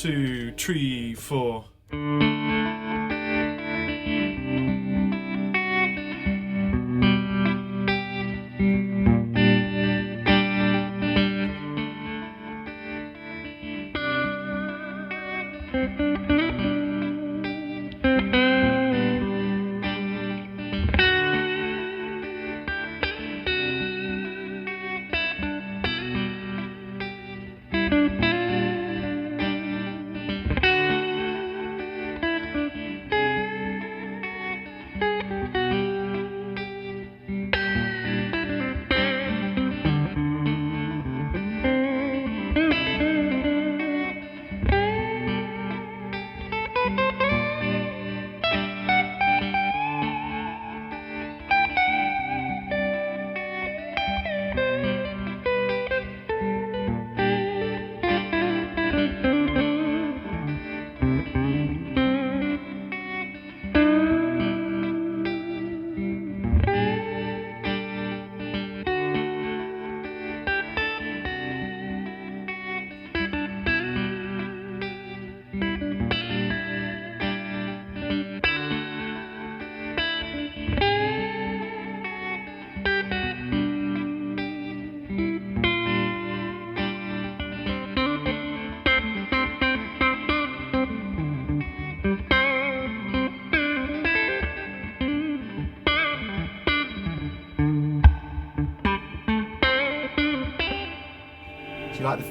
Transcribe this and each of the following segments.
2, 3, 4.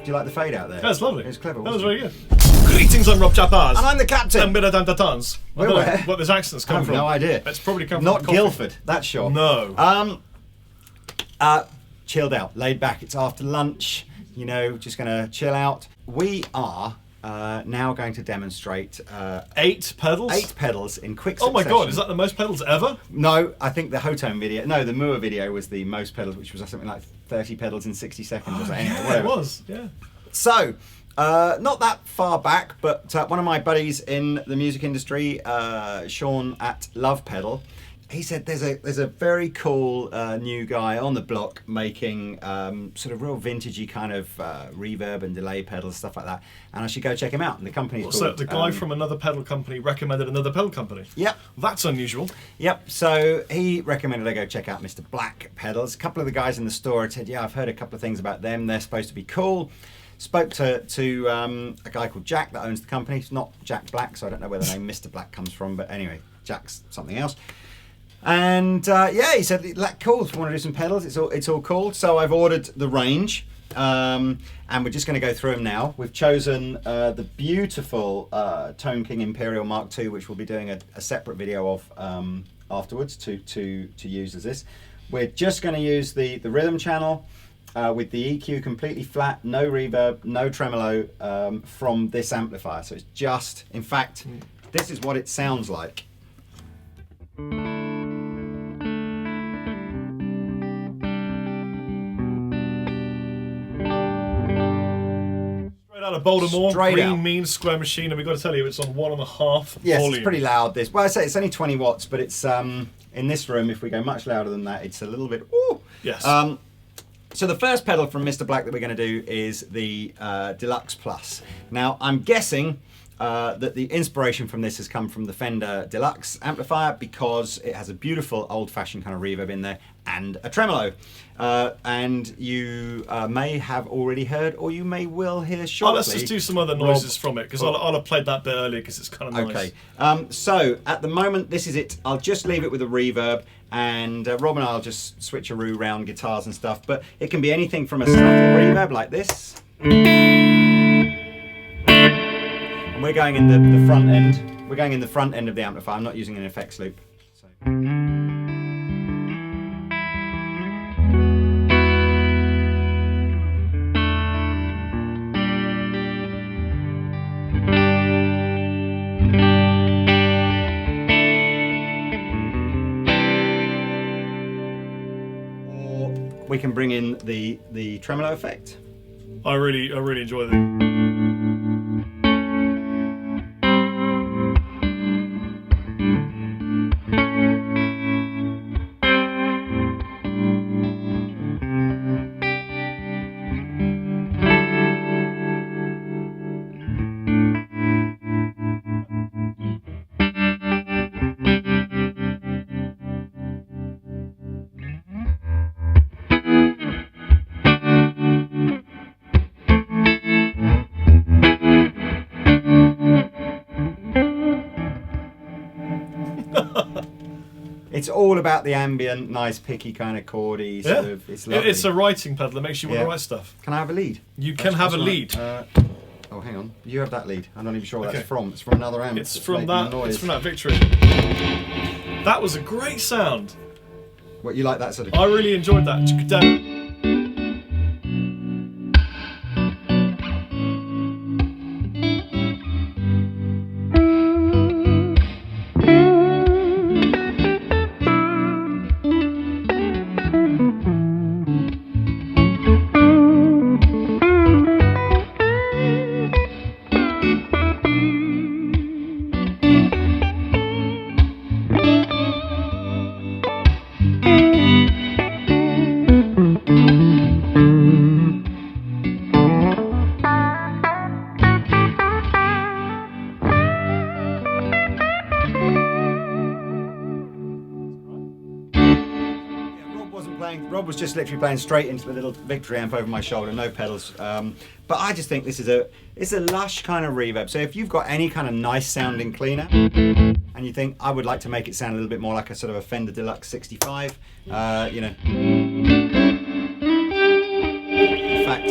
Do you like the fade out there? That's lovely. It was clever. That was wasn't very good. Greetings, I'm Rob Chappers. And I'm the captain. And Andertons. I don't know Where? what this accent's I come have from. no idea. It's probably come Not from coffee. Guildford, that's sure. No. Chilled out, laid back. It's after lunch. You know, just going to chill out. We are now going to demonstrate 8 pedals? 8 pedals in quick Oh succession. my god, is that the most pedals ever? No, I think the Thomann video. No, the Mooer video was the most pedals, which was something like 30 pedals in 60 seconds or something. Anyway, Yeah, whatever. it was. Yeah. So, not that far back, but one of my buddies in the music industry, Sean at Love Pedal, he said there's a very cool new guy on the block making sort of real vintagey kind of reverb and delay pedals, stuff like that, and I should go check him out. And the company's called... So the guy from another pedal company recommended another pedal company? Yep. That's unusual. Yep, so he recommended I go check out Mr. Black Pedals. A couple of the guys in the store had said, yeah, I've heard a couple of things about them. They're supposed to be cool. Spoke to a guy called Jack that owns the company. It's not Jack Black, so I don't know where the name Mr. Black comes from, but anyway, Jack's something else. And yeah, he said, like, cool, if you want to do some pedals, it's all cool. So I've ordered the range, and we're just going to go through them now. We've chosen the beautiful Tone King Imperial Mark II, which we'll be doing a separate video of afterwards to use as this. We're just going to use the rhythm channel. With the EQ completely flat, no reverb, no tremolo from this amplifier. So it's just, in fact, this is what it sounds like. Straight out of Baltimore, Straight green out. mean square machine, and we've got to tell you, it's on 1.5 Yes, volume. it's pretty loud. This, well, I say it's only 20 watts, but it's in this room. If we go much louder than that, it's a little bit. Ooh. Yes. So the first pedal from Mr. Black that we're going to do is the Deluxe Plus. Now I'm guessing that the inspiration from this has come from the Fender Deluxe amplifier because it has a beautiful old-fashioned kind of reverb in there and a tremolo. And you may have already heard, or you may well hear shortly. Let's just do some other noises from it, because I'll have played that bit earlier because it's kind of nice. Okay. So at the moment, this is it. I'll just leave it with a reverb, and Rob and I'll just switcheroo around guitars and stuff. But it can be anything from a subtle reverb like this. And we're going in the front end. We're going in the front end of the amplifier. I'm not using an effects loop. So. Or we can bring in the tremolo effect. I really enjoy that. it's all about the ambient, nice, picky kind of chordy sort of. It's lovely. It's a writing pedal that makes you want to write stuff. Can I have a lead? You can have a lead. Oh, hang on. You have that lead. I'm not even sure what that's from. It's from another amp. It's from that. It's from that Victory. That was a great sound. What, you like that sort of? I really enjoyed that. Rob was just literally playing straight into the little Victory amp over my shoulder, no pedals. But I just think this is it's a lush kind of reverb. So if you've got any kind of nice sounding cleaner, and you think I would like to make it sound a little bit more like a sort of a Fender Deluxe 65, you know. In fact,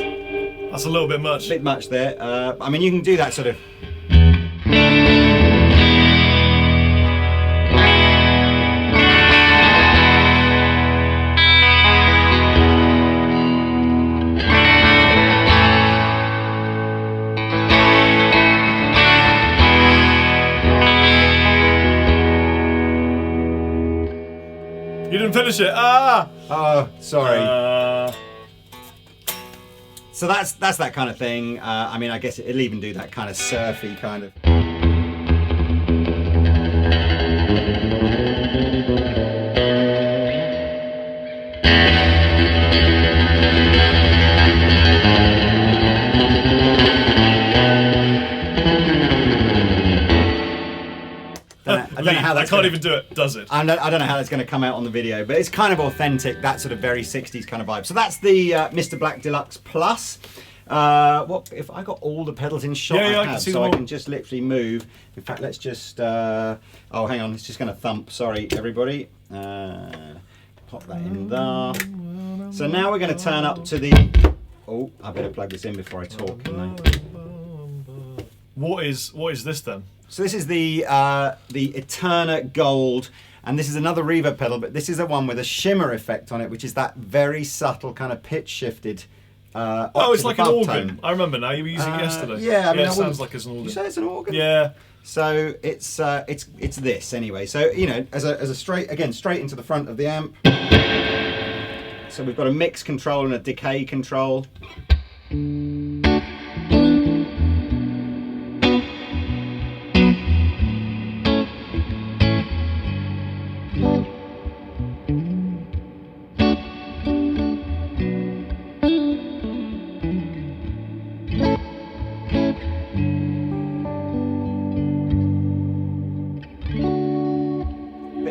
that's a little bit much. A bit much there. I mean, you can do that sort of. You didn't finish it. Ah! Oh, sorry. So that's that kind of thing. I mean, I guess it'll even do that kind of surfy kind of. I don't know how that's I can't even do it, does it? I don't know how that's going to come out on the video, but it's kind of authentic, that sort of very 60s kind of vibe. So that's the Mr. Black Deluxe Plus. What if I got all the pedals in shot? Yeah, I can see so them I all. can just literally move. In fact, let's just. Oh, hang on, it's just going to thump. Sorry, everybody. Pop that in there. So now we're going to turn up to the. Oh, I better plug this in before I talk. What is this then? So this is the Eterna Gold, and this is another reverb pedal, but this is the one with a shimmer effect on it, which is that very subtle kind of pitch shifted. Oh, it's like an organ. Tone. I remember now. You were using it yesterday. Yeah, I mean, it sounds like it's an organ. You say it's an organ? Yeah. So it's this anyway. So you know, as a straight into the front of the amp. So we've got a mix control and a decay control.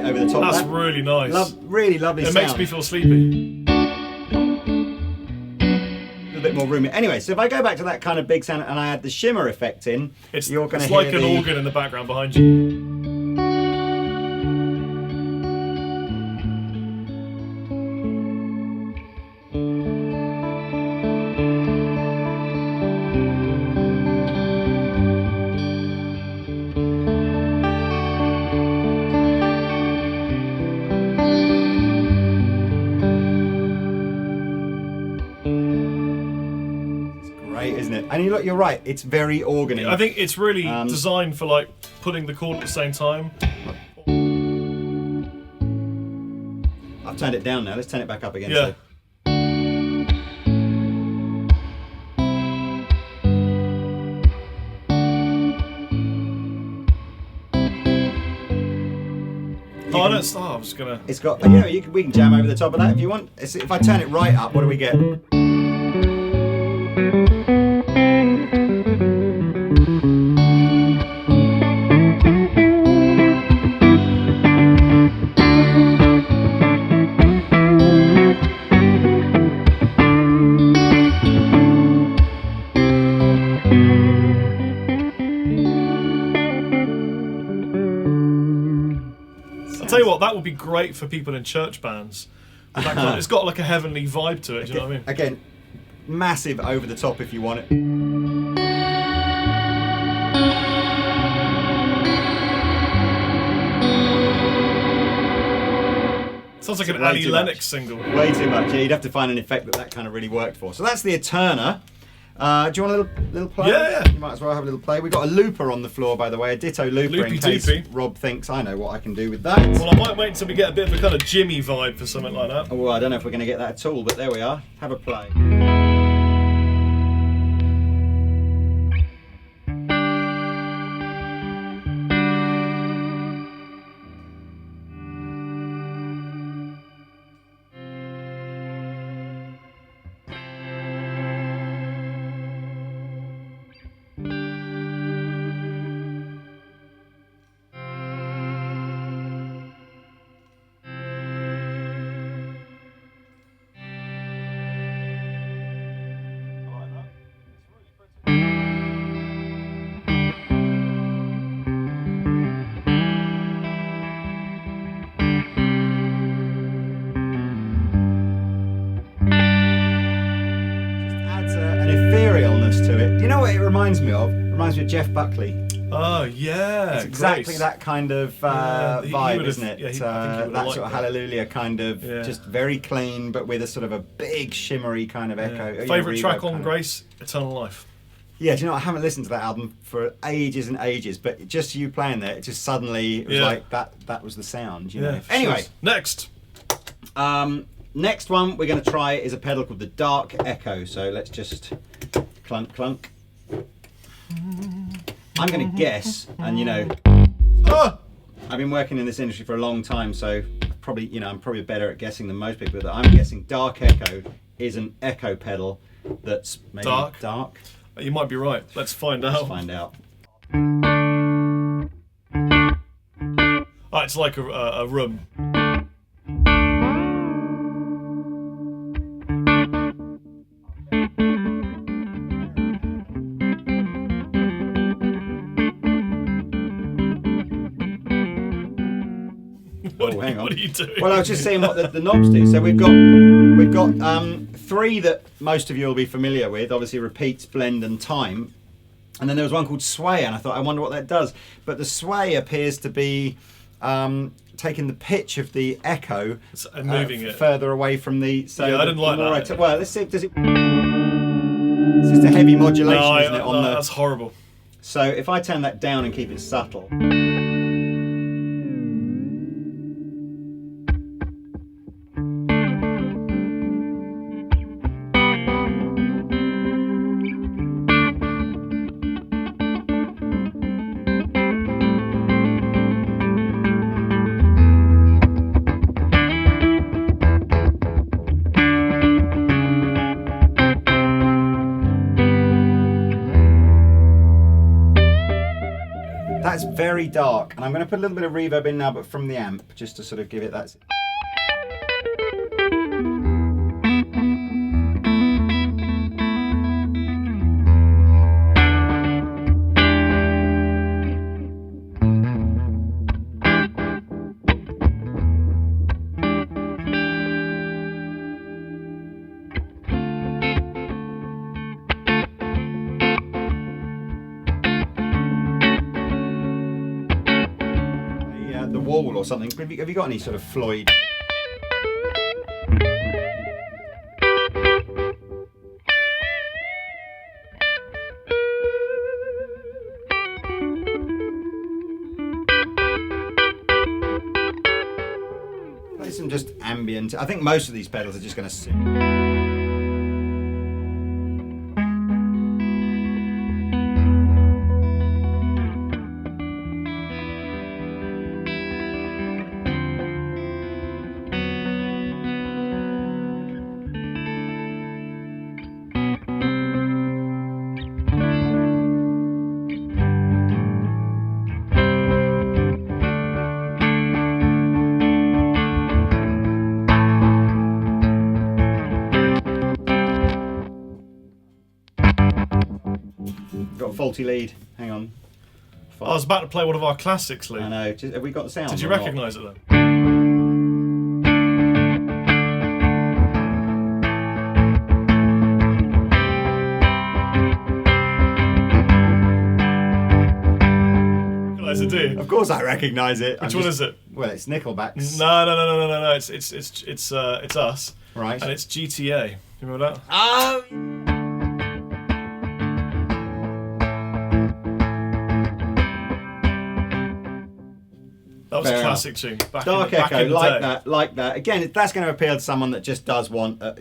Over the top. That's of that. really nice. Really lovely sound. It makes me feel sleepy. A little bit more roomy. Anyway, so if I go back to that kind of big sound and I add the shimmer effect in, you're going to hear like an organ in the background behind you. Isn't it? And you're right, it's very organ-y. I think it's really designed for like putting the chord at the same time. I've turned it down now, let's turn it back up again. Yeah. So, I was gonna. It's got, you know, we can jam over the top of that if you want. If I turn it right up, what do we get? tell you what, that would be great for people in church bands. It's got like a heavenly vibe to it. Do you know what I mean? Again, massive over the top if you want it. Sounds like an Annie Lennox single. Way too much. Yeah, you'd have to find an effect that kind of really worked for. So that's the Eterna. Do you want a little play? Yeah. You might as well have a little play. We've got a looper on the floor, by the way, a ditto looper in case Rob thinks I know what I can do with that. Well, I might wait until we get a bit of a kind of Jimmy vibe for something like that. Oh, well, I don't know if we're going to get that at all, but there we are. Have a play. Reminds me of Jeff Buckley. Oh yeah, it's exactly that kind of vibe, isn't it? Yeah, that sort of Hallelujah kind of, just very clean, but with a sort of a big shimmery kind of echo. Favourite track on Grace, Eternal Life. Yeah, do you know, I haven't listened to that album for ages and ages, but just you playing there, it just suddenly it was like that was the sound, you know. Anyway, next one we're going to try is a pedal called the Dark Echo. So let's just clunk clunk. I'm going to guess, and you know, I've been working in this industry for a long time, so probably, you know, I'm probably better at guessing than most people. That I'm guessing Dark Echo is an echo pedal that's maybe dark. You might be right. Let's find out. Let's find out. Oh, it's like a room. Hang on. What are you doing? Well, I was just saying what the knobs do. So we've got three that most of you will be familiar with. Obviously, repeats, blend, and time. And then there was one called sway, and I thought, I wonder what that does. But the sway appears to be taking the pitch of the echo and moving it further away from the. So yeah, I didn't like that. Well, let's see. Does it? It's just a heavy modulation, isn't it? That's horrible. So if I turn that down and keep it subtle. That's very dark, and I'm going to put a little bit of reverb in now, but from the amp, just to sort of give it that. Wall or something. Have you got any sort of Floyd? Play some just ambient. I think most of these pedals are just going to sit. Got a faulty lead. Hang on. I was about to play one of our classics, Lee. I know. Have we got the sound? Did you recognise it then? Do you? Of course I recognise it. Which one is it? Well, it's Nickelback's. No. It's us. Right. And it's GTA. You remember that? Oh. That was Fair a classic tune. Dark back Echo, in the day. like that. Again, that's going to appeal to someone that just does want, a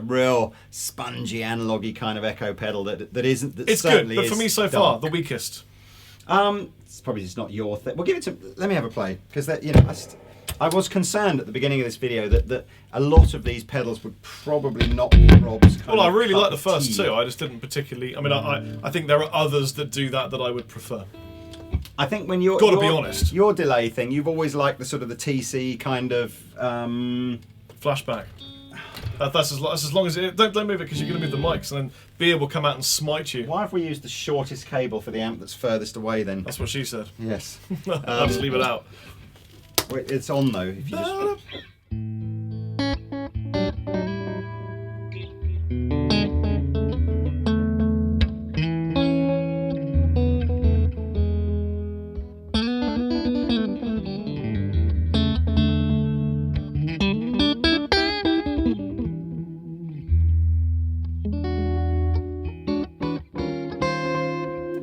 real spongy, analogy kind of echo pedal that isn't. That It's good, but for me so far, the weakest. It's probably just not your thing. Well, give it to. Let me have a play because I was concerned at the beginning of this video that a lot of these pedals would probably not be Rob's. Well, I really like the first two. I just didn't particularly. I mean, I think there are others that do that I would prefer. I think when you're Gotta be honest, your delay thing, you've always liked the sort of the TC kind of flashback. That's as long as it. Don't move it because you're going to move the mics, and then Beer will come out and smite you. Why have we used the shortest cable for the amp that's furthest away then? That's what she said. Yes. I'll just leave it out. It's on though. If you just.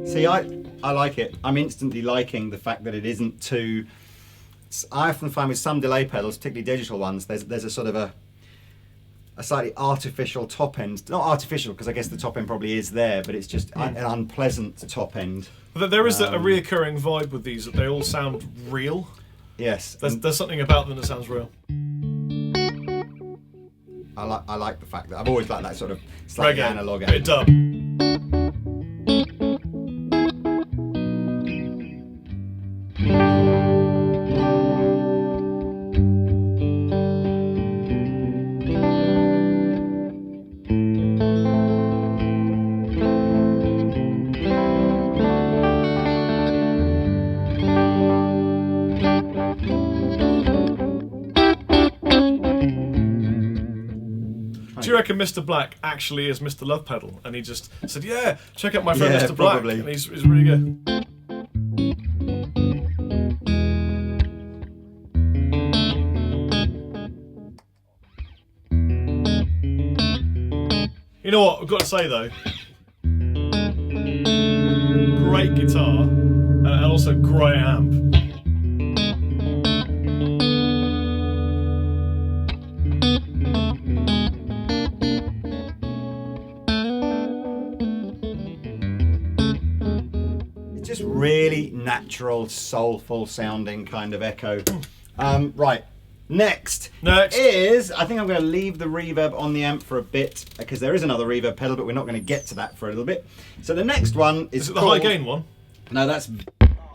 See, I like it. I'm instantly liking the fact that it isn't too. I often find with some delay pedals, particularly digital ones, there's a sort of a slightly artificial top end. Not artificial because I guess the top end probably is there, but it's just an unpleasant top end. But there is a reoccurring vibe with these that they all sound real. Yes, there's something about them that sounds real. I like the fact that I've always liked that sort of slightly analog. Bit of dub. Do you reckon Mr. Black actually is Mr. Love Pedal? And he just said, yeah, check out my friend Mr. Black. Probably. And he's really good. You know what, I've got to say though, great guitar and also great amp. Just really natural, soulful sounding kind of echo. Right, next is, I think I'm going to leave the reverb on the amp for a bit because there is another reverb pedal, but we're not going to get to that for a little bit. So the next one is it the high gain one? No, that's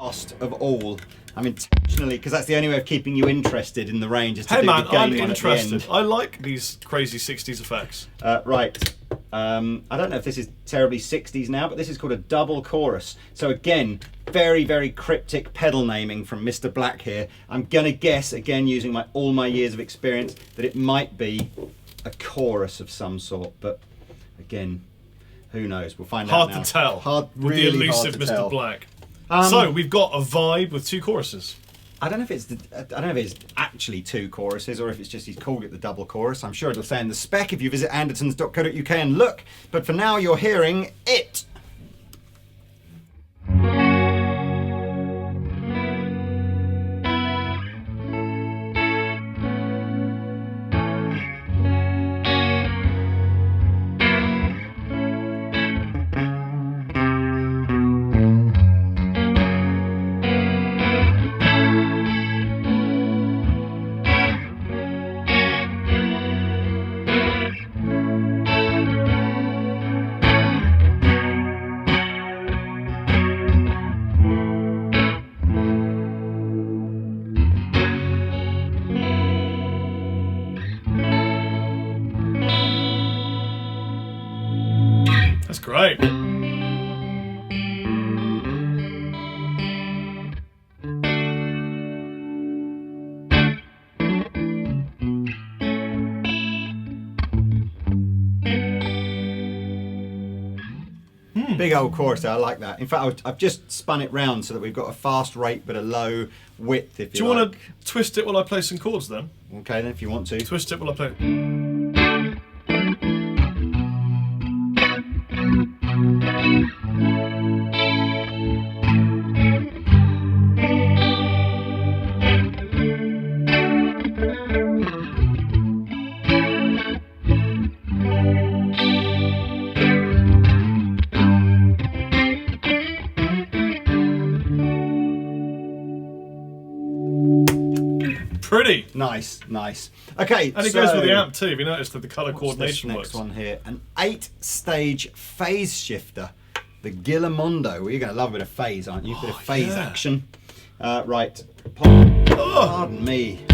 last of all. I'm intentionally, because that's the only way of keeping you interested in the range is to do the gain I'm one interested. at the end. I like these crazy 60s effects. Right. I don't know if this is terribly 60s now, but this is called a double chorus. So again, very, very cryptic pedal naming from Mr. Black here. I'm going to guess, again, using all my years of experience, that it might be a chorus of some sort. But again, who knows? We'll find out now. Hard to tell. With Really the elusive hard to Mr. tell. Black. So we've got a vibe with two choruses. I don't know if it's actually two choruses or if it's just he's called it the double chorus. I'm sure it'll say in the spec if you visit andertons.co.uk and look. But for now, you're hearing it. That's great. Big old chorus there, I like that. In fact, I've just spun it round so that we've got a fast rate but a low width, if Do you you like. want to twist it while I play some chords then? Okay, then, if you want to. Twist it while I play. Pretty. Nice, nice. Okay, And it goes with the amp too. Have you noticed that the colour what's coordination this next works? one here? An 8-stage phase shifter, the Gillamondo. Well, you're going to love a bit of phase, aren't you? A bit of phase yeah. action. Right. Pardon me.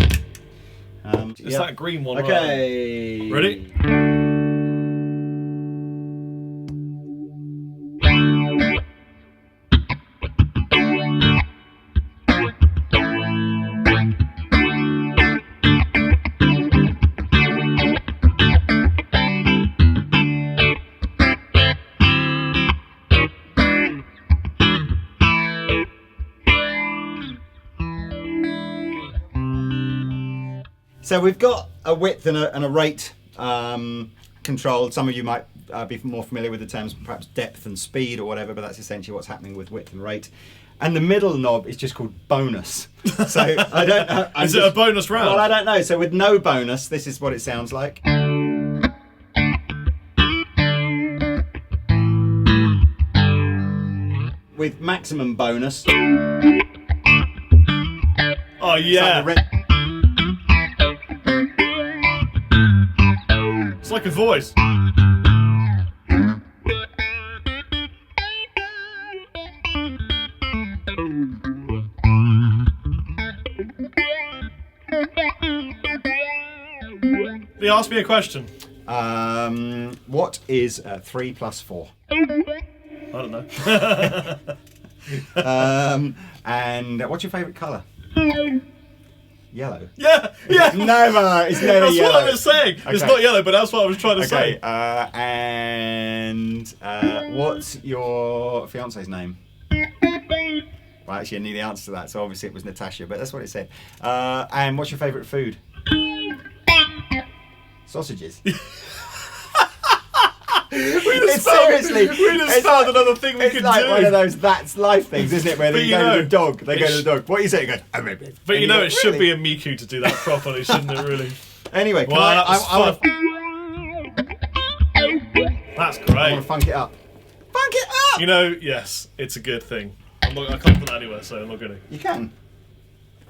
It's yeah. that green one. Okay. Ready? So we've got a width and a rate controlled. Some of you might be more familiar with the terms perhaps depth and speed or whatever, but that's essentially what's happening with width and rate. And the middle knob is just called bonus. So I don't know. Is it a bonus round? Well, I don't know. So with no bonus, this is what it sounds like. With maximum bonus. Oh yeah. It's like a voice. He asked me a question. What is 3 plus 4? I don't know. And what's your favourite colour? Yellow. Yeah, yeah. It's never That's yellow. what I was saying. It's Okay. not yellow, but that's what I was trying to Okay, say. and what's your fiance's name? Well, actually, I knew the answer to that, so obviously it was Natasha, but that's what it said. And what's your favourite food? Sausages. Seriously, we just found another thing we it's could like do. one of those that's life things, isn't it? Where But they you go know, to the dog, they go it's- to the dog. What do you say? You go, oh, But you know, it should really? be a Miku to do that properly, shouldn't it? Really. Anyway, can Well, I that was That's I great. want to funk it up. Funk it up! You know, yes, it's a good thing. I can't put that anywhere, so I'm not going to. You can.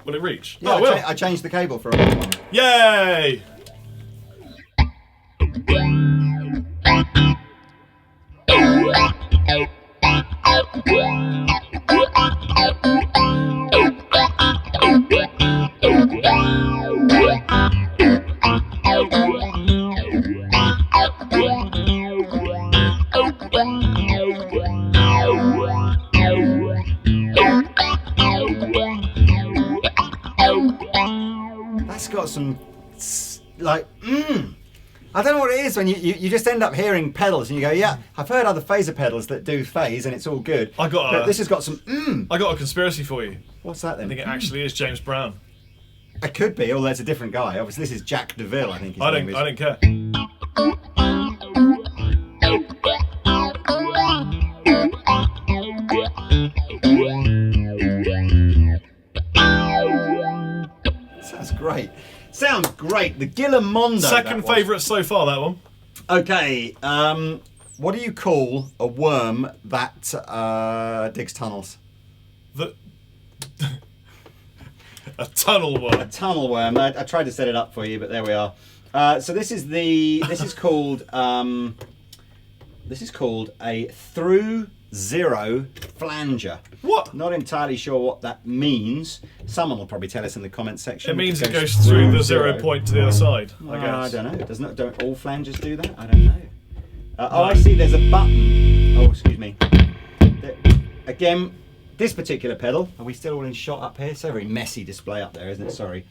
Will it reach? Yeah, Oh, it will. I changed the cable for a one. Yay! That's got some, like, I don't know what it is when you just end up hearing pedals and you go, yeah, I've heard other phaser pedals that do phase and it's all good. But this has got some, I got a conspiracy for you. What's that then? I think it actually is James Brown. It could be, although it's a different guy. Obviously, this is Jack DeVille, I think his name is. I don't care. Sounds great. Sounds great. The Gillamondo. Second favourite so far, that one. Okay. What do you call a worm that digs tunnels? The a tunnel A one. tunnel worm. I tried to set it up for you, but there we are. So this is called a through zero flanger. What? Not entirely sure what that means. Someone will probably tell us in the comments section. It means it goes through the 0 point to the other side, I I guess. don't know. Don't all flangers do that? I don't know. Oh, I see. There's a button. Oh, excuse me. Again, this particular pedal. Are we still all in shot up here? So very messy display up there, isn't it? Sorry.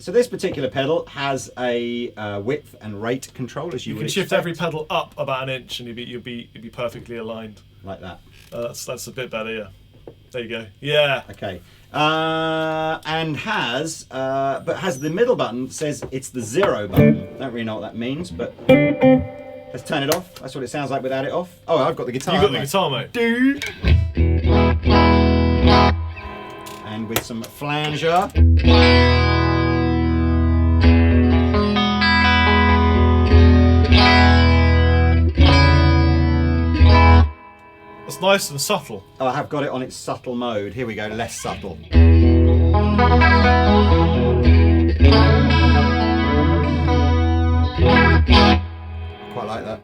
So this particular pedal has a width and rate control, as you You would can shift expect. every pedal up about an inch, and you'd be perfectly aligned. Like that. That's a bit better. Yeah. There you go. Yeah. Okay. And has the middle button says it's the 0 button. Don't really know what that means, but let's turn it off. That's what it sounds like without it off. Oh, I've got the guitar. You got the guitar, mate. Dude. And with some flanger. It's nice and subtle. Oh, I have got it on its subtle mode. Here we go, less subtle. Quite like that.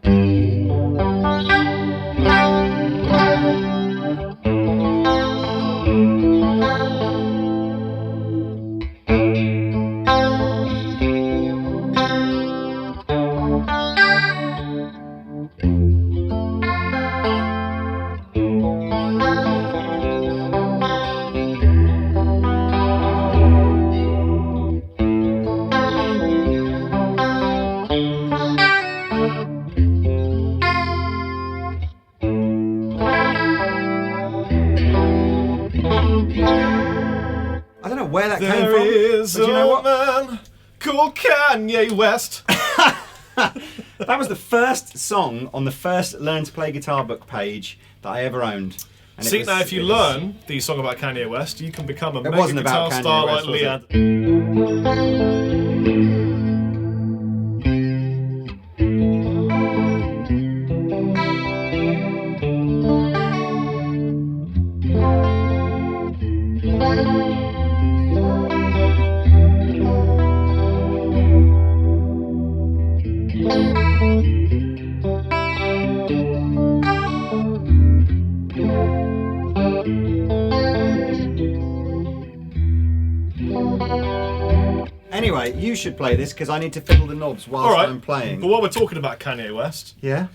I don't know where that came There from. is but you know what? man called Kanye West. That was the first song on the first Learn to Play Guitar book page that I ever owned. And See, now if you learn the song about Kanye West, you can become a mega wasn't guitar about Kanye star West, like was Lee it? Andertons. Anyway, you should play this because I need to fiddle the knobs whilst All right, I'm playing. but while we're talking about Kanye West, Yeah?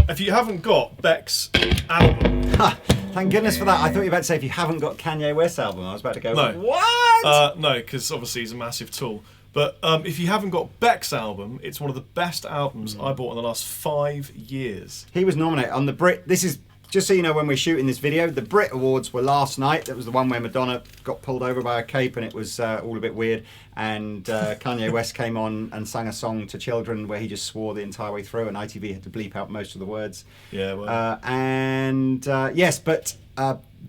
if you haven't got Beck's album, Ha, thank goodness for that. I thought you were about to say if you haven't got Kanye West's album. I was about to go, No. what? no, because obviously he's a massive tool. But if you haven't got Beck's album, it's one of the best albums I bought in the last 5 years. He was nominated on the Brit. This is just so you know when we're shooting this video. The Brit Awards were last night. That was the one where Madonna got pulled over by a cape and it was all a bit weird. And Kanye West came on and sang a song to children where he just swore the entire way through, and ITV had to bleep out most of the words. Yeah, well. Yes, but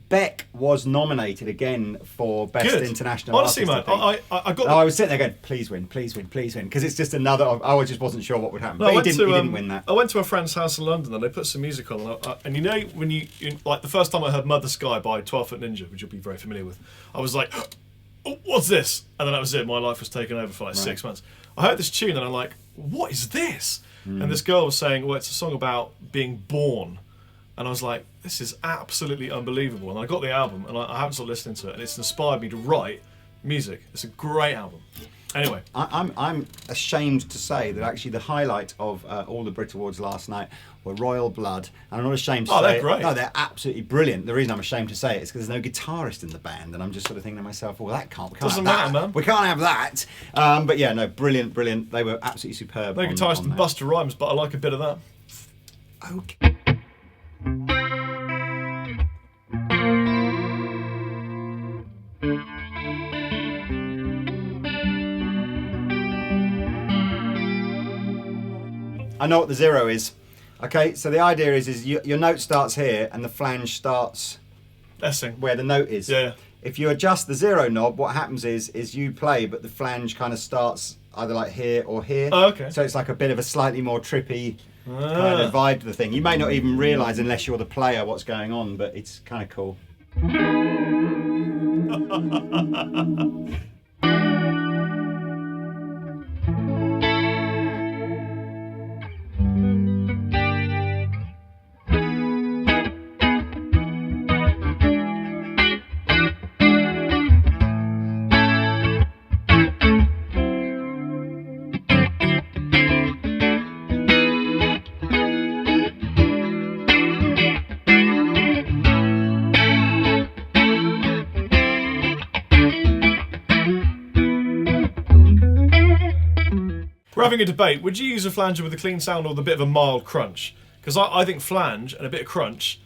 Beck was nominated again for Best Good. International Honestly, Artist. man, I think. I got. Oh, I was sitting there going, please win, please win, please win, because it's just another. I just wasn't sure what would happen, No, but I he went didn't win that. I went to a friend's house in London and they put some music on. And you know, when like the first time I heard Mother Sky by 12 Foot Ninja, which you'll be very familiar with, I was like, oh, what's this? And then that was it. My life was taken over for like 6 months. I heard this tune and I'm like, what is this? And this girl was saying, well, it's a song about being born. And I was like, this is absolutely unbelievable. And I got the album and I haven't stopped listening to it. And it's inspired me to write music. It's a great album. Anyway. I'm ashamed to say that actually the highlight of all the Brit Awards last night were Royal Blood, and I'm not ashamed to say they're great. No, they're absolutely brilliant. The reason I'm ashamed to say it is because there's no guitarist in the band, and I'm just sort of thinking to myself, well, we can't Doesn't have matter, that. man. We can't have that. But yeah, no, brilliant. They were absolutely superb. No guitarist and that. Buster Rhymes, but I like a bit of that. Okay. I know what the 0 is. Okay, so the idea is your note starts here and the flange starts Essing. where the note is. Yeah. If you adjust the 0 knob, what happens is you play, but the flange kind of starts either like here or here. Oh, okay. So it's like a bit of a slightly more trippy kind of vibe to the thing. You may not even realise unless you're the player what's going on, but it's kind of cool. We're having a debate. Would you use a flanger with a clean sound or the bit of a mild crunch? Because I think flange and a bit of crunch,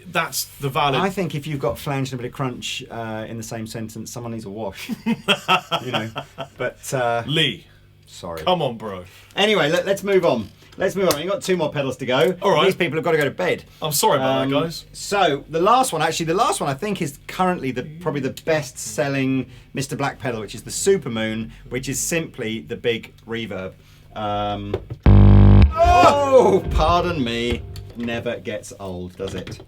that's the valid. I think if you've got flange and a bit of crunch in the same sentence, someone needs a wash. You know. But Lee. Sorry. Come on, bro. Anyway, let's move on. Let's move on. We've got 2 more pedals to go. All right. These people have got to go to bed. I'm sorry about that, guys. So the last one I think is currently probably the best-selling Mr. Black pedal, which is the Supermoon, which is simply the big reverb. Oh, pardon me. Never gets old, does it?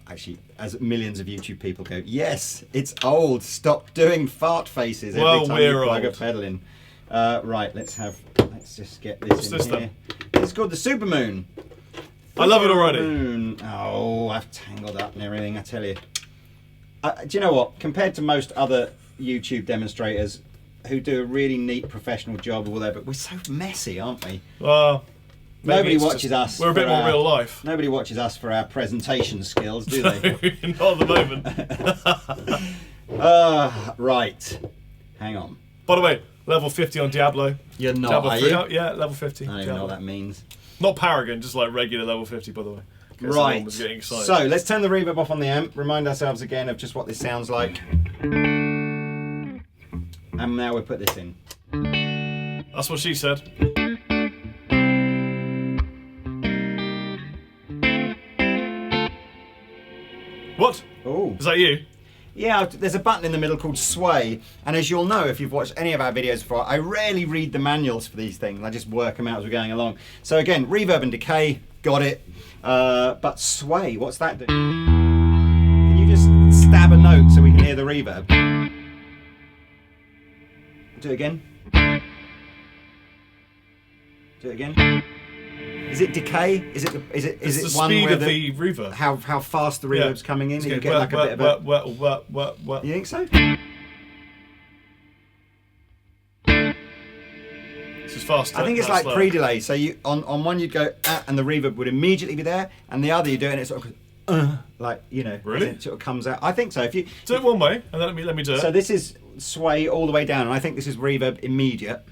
Actually, as millions of YouTube people go, yes, it's old. Stop doing fart faces every time you plug a pedal in. Right, let's just get this in this here. then? This is called the Supermoon. I love it already. Supermoon. Oh, I've tangled up and everything, I tell you. Do you know what? Compared to most other YouTube demonstrators who do a really neat professional job or whatever, we're so messy, aren't we? Well, nobody watches us. We're a bit more real life. Nobody watches us for our presentation skills, do they? Not at the moment. Right. Hang on. By the way, level 50 on Diablo. You're not, Diablo are 3 you? out? Yeah, level 50. I don't even know what that means. Not Paragon, just like regular level 50, by the way. Right. Getting excited. So let's turn the reverb off on the amp. Remind ourselves again of just what this sounds like. And now we'll put this in. That's what she said. What? Oh. Is that you? Yeah, there's a button in the middle called sway, and as you'll know if you've watched any of our videos before, I rarely read the manuals for these things. I just work them out as we're going along. So again, reverb and decay, got it. But sway, what's that do? Can you just stab a note so we can hear the reverb? Do it again. Do it again. Is it decay? Is it the one speed where of the reverb? How fast the reverb's coming in? It's You good. get like a bit of a. You think so? This is fast. I think it's like pre-delay. So you on one you'd go and the reverb would immediately be there, and the other you do it and it sort of goes, like, you know, really? It sort of comes out. I think so. If you do it one way and then let me do it. So this is sway all the way down, and I think this is reverb immediate.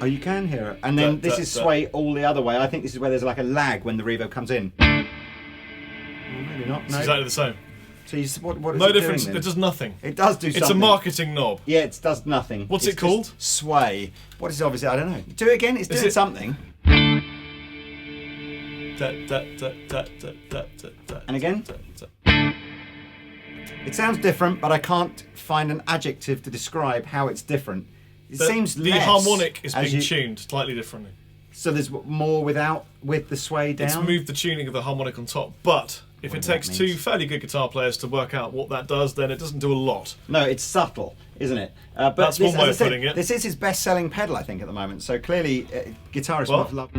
Oh, you can hear it. And then this is sway all the other way. I think this is where there's like a lag when the reverb comes in. Well, maybe not. No. It's exactly the same. So you, what is no it difference. doing then? It does nothing. It does do something. It's a marketing knob. Yeah, it does nothing. What's It's it called? just sway. What is it? Obviously, I don't know. Do it again. It's doing something. And again. It sounds different, but I can't find an adjective to describe how it's different. It seems the less harmonic is as being tuned slightly differently. So there's more with the sway down. It's moved the tuning of the harmonic on top, but if it takes 2 fairly good guitar players to work out what that does, then it doesn't do a lot. No, it's subtle, isn't it? But that's one way of putting it. This is his best-selling pedal, I think, at the moment. So clearly, guitarists must love.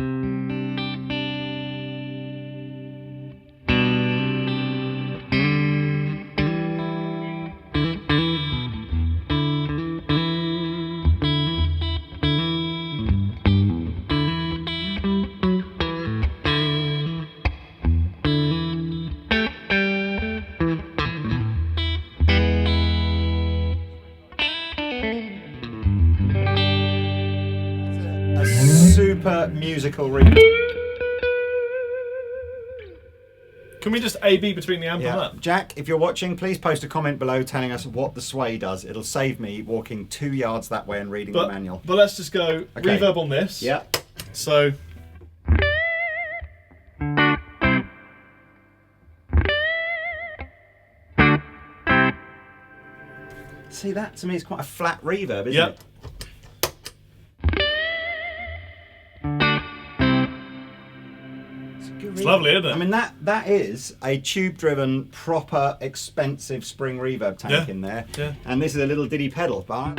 Super musical reverb. Can we just A/B between the amp and that? Jack, if you're watching, please post a comment below telling us what the sway does. It'll save me walking 2 yards that way and reading the manual. But let's just go reverb on this. Yeah. So. See, that to me is quite a flat reverb, isn't it? It's lovely, isn't it? I mean, that is a tube-driven, proper, expensive spring reverb tank in there. Yeah. And this is a little diddy pedal. But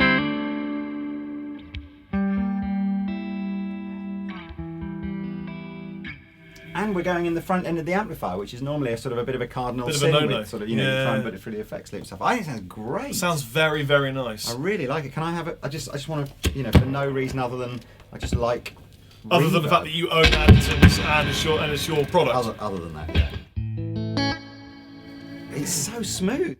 and we're going in the front end of the amplifier, which is normally a sort of a bit of a cardinal sin with sort of, you know, you try and put it through the effects loop stuff. I think it sounds great. It sounds very, very nice. I really like it. Can I have it? I just want to, you know, for no reason other than I just like. Other than the fact that you own Andertons and it's your product. Other than that, yeah. It's so smooth.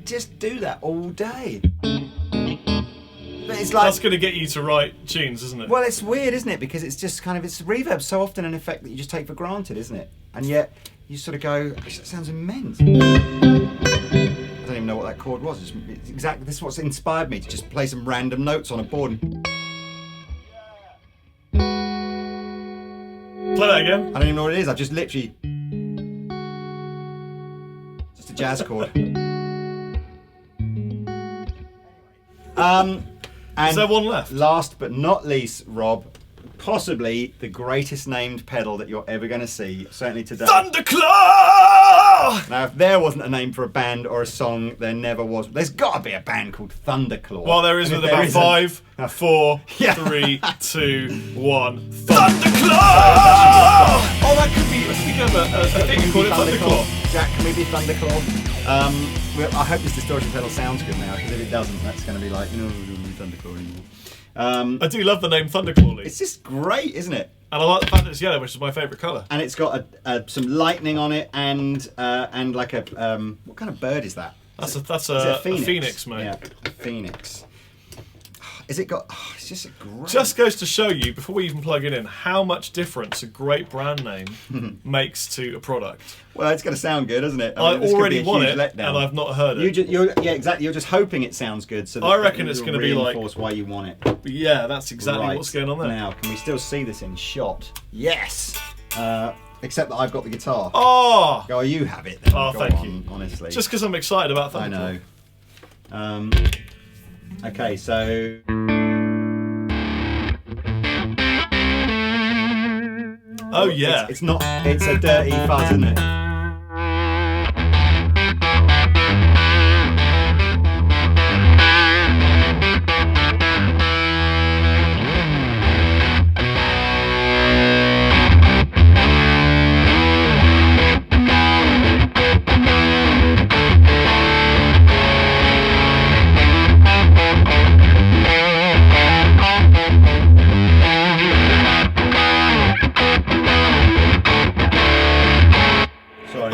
just do that all day. But it's like, that's going to get you to write tunes, isn't it? well, it's weird, isn't it? Because it's just kind of, it's reverb so often an effect that you just take for granted, isn't it? And yet you sort of go, it sounds immense. I don't even know what that chord was. It's exactly, this is what's inspired me to just play some random notes on a board. Play that again. I don't even know what it is. I've just literally, just a jazz chord. And Is there one left? last but not least, Rob, possibly the greatest named pedal that you're ever going to see, certainly today. Thunderclaw! Now, if there wasn't a name for a band or a song, there never was. There's got to be a band called Thunderclaw. Well, there is And with if there about isn't- 5, 4, Yeah. 3, 2, 1. Thunderclaw! Oh, that could be. I think of a thing you call it Thunderclaw. Jack, can we be Thunderclaw? Well, I hope this distortion pedal sounds good now, because if it doesn't, that's going to be like, no, we don't do Thunderclaw anymore. I do love the name Thunderclaw, Lee. It's just great, isn't it? And I like the fact that it's yellow, which is my favourite colour. And it's got some lightning on it, and like a what kind of bird is that? That's Is a it phoenix, mate. Yeah, a phoenix. Is it got? Oh, it's just a great. Just goes to show you, before we even plug it in, how much difference a great brand name makes to a product. Well, it's going to sound good, isn't it? I mean, this could already be a want huge it, letdown. and I've not heard it. Yeah, exactly. You're just hoping it sounds good, so that I reckon it's you'll gonna be like- reinforce why you want it. But yeah, that's exactly Right. what's going on there. Now, can we still see this in shot? Yes. Except that I've got the guitar. Oh! Oh, you have it then. Oh, Go thank on, you. Honestly. Just because I'm excited about I Thunderclaw. know. Okay, so. Oh, yeah. It's not. It's a dirty fuzz, isn't it?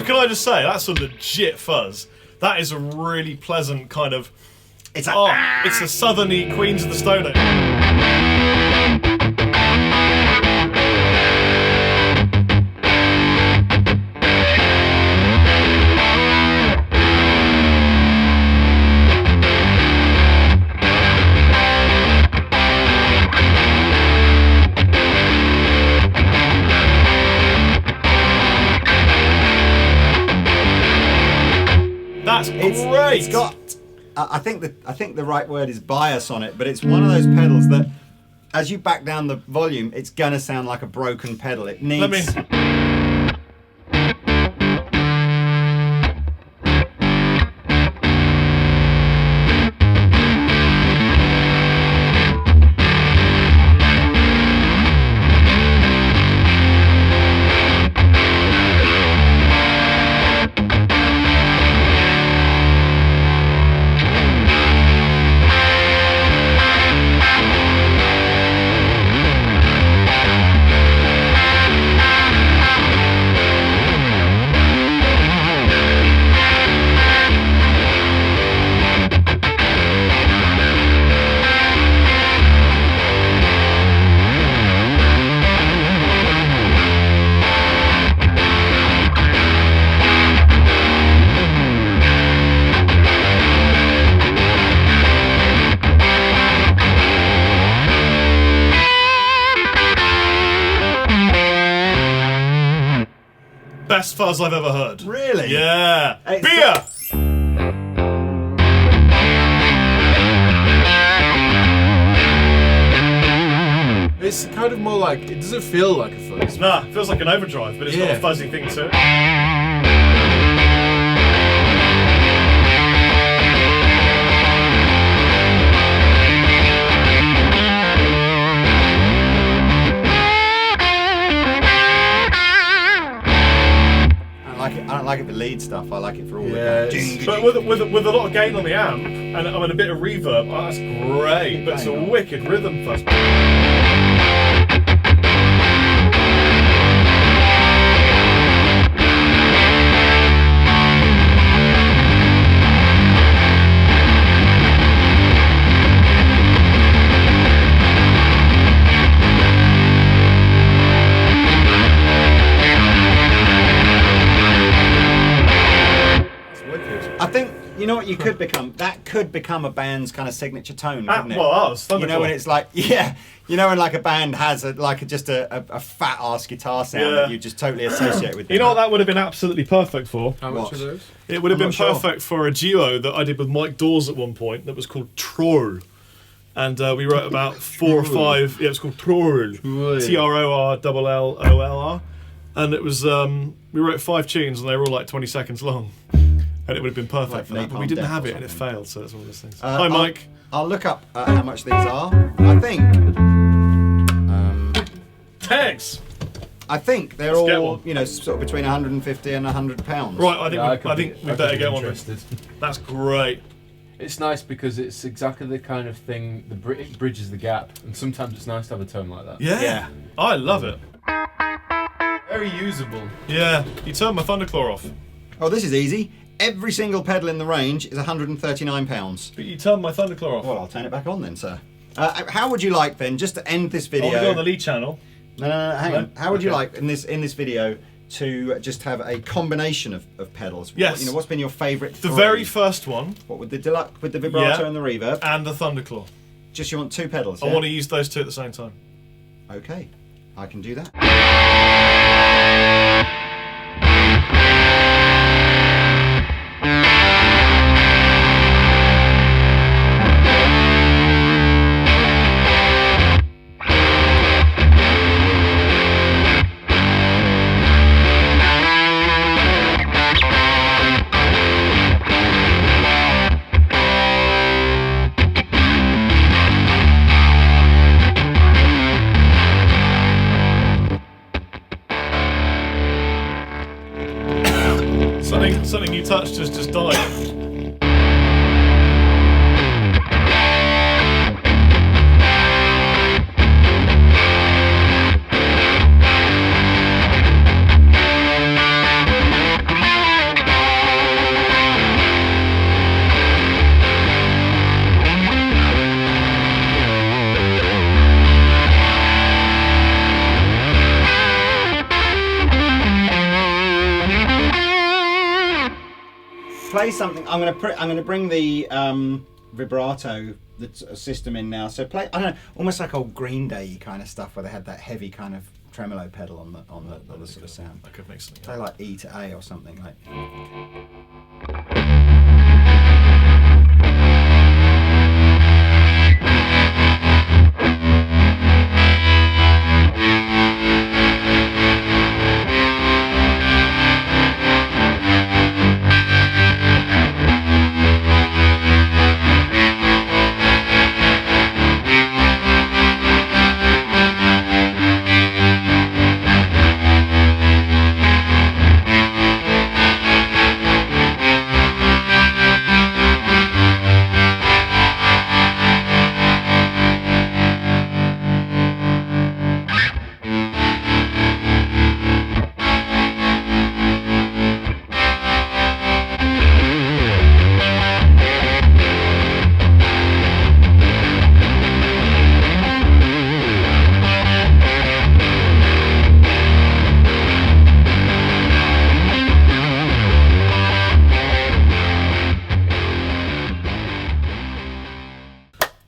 Can I just say, that's a legit fuzz. That is a really pleasant kind of... It's a. it's a southerny Queens of the Stone Age. That's great! It's got. I think the right word is bias on it, but it's one of those pedals that, as you back down the volume, it's gonna sound like a broken pedal. It needs. Let me... Best fuzz I've ever heard. Really? Yeah. It's Beer! It's kind of more like, it doesn't feel like a fuzz. Nah, it feels like an overdrive, but it's got Yeah. a fuzzy thing to it. I don't like it for lead stuff. I like it for all Yeah, the. it's- But with a lot of gain on the amp and a bit of reverb, oh, that's great. But it's a Bang on. wicked rhythm fuzz. you know what you could become? That could become a band's kind of signature tone, couldn't it? Well, ours, You know when it's like, you know when like a band has just a fat ass guitar sound that you just totally associate with them. You know what that would have been absolutely perfect for? How much are those? It would have I'm been not sure. perfect for a duo that I did with Mike Dawes at one point that was called Troll. And we wrote about 4 or 5. Yeah, it was called Troll. TRORLLOLR. And it was, we wrote 5 tunes and they were all like 20 seconds long. And it would have been perfect Like for that. But we Napalm didn't Death have or it and it something. failed, so it's one of those things. Hi, Mike. I'll look up how much these are. Tags! I think they're Let's get all, one. you know, sort of between 150 and 100 pounds. Right, I think Yeah, I think we better get one. interested. That's great. It's nice because it's exactly the kind of thing it bridges the gap, and sometimes it's nice to have a tone like that. Yeah. I love it. Very usable. Yeah. You turned my Thunderclaw off. Oh, this is easy. Every single pedal in the range is £139. But you turned my Thunderclaw off. Well, I'll turn it back on then, sir. How would you like then, just to end this I video? want to go on the lead channel. No, hang on. How would you Okay. like in this video to just have a combination of pedals? Yes. You know, what's been your favourite? The three? very first one What with the deluxe, with the vibrato Yeah. and the reverb? and the Thunderclaw. Just you want 2 pedals? I yeah? want to use those 2 at the same time. Okay, I can do that. Something you touched has just died. Play something. I'm gonna bring the vibrato system in now. So play. I don't know, almost like old Green Day kind of stuff where they had that heavy kind of tremolo pedal on the sort of sound. I could make something Play up. like E to A or something like.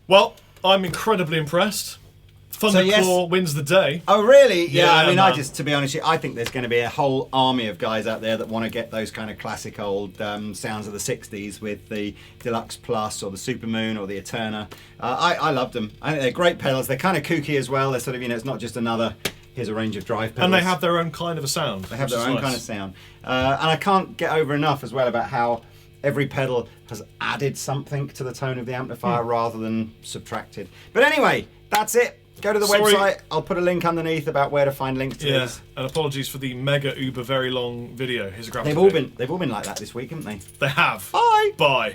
Well, I'm incredibly impressed. Thunderclaw yes. wins the day. Oh really? Yeah. Yeah, I mean, man. to be honest, with you, I think there's going to be a whole army of guys out there that want to get those kind of classic old sounds of the '60s with the Deluxe Plus or the Supermoon or the Eterna. I loved them. I think they're great pedals. They're kind of kooky as well. They're sort of, you know, it's not just another. Here's a range of drive pedals. And they have their own kind of a sound. They have which their is own nice. kind of sound. And I can't get over enough as well about how every pedal has added something to the tone of the amplifier rather than subtracted. But anyway, that's it. Go to the Sorry. website. I'll put a link underneath about where to find links to Yeah, these. and apologies for the mega uber very long video. Here's a graphic. They've all been like that this week, haven't they? They have. Bye. Bye.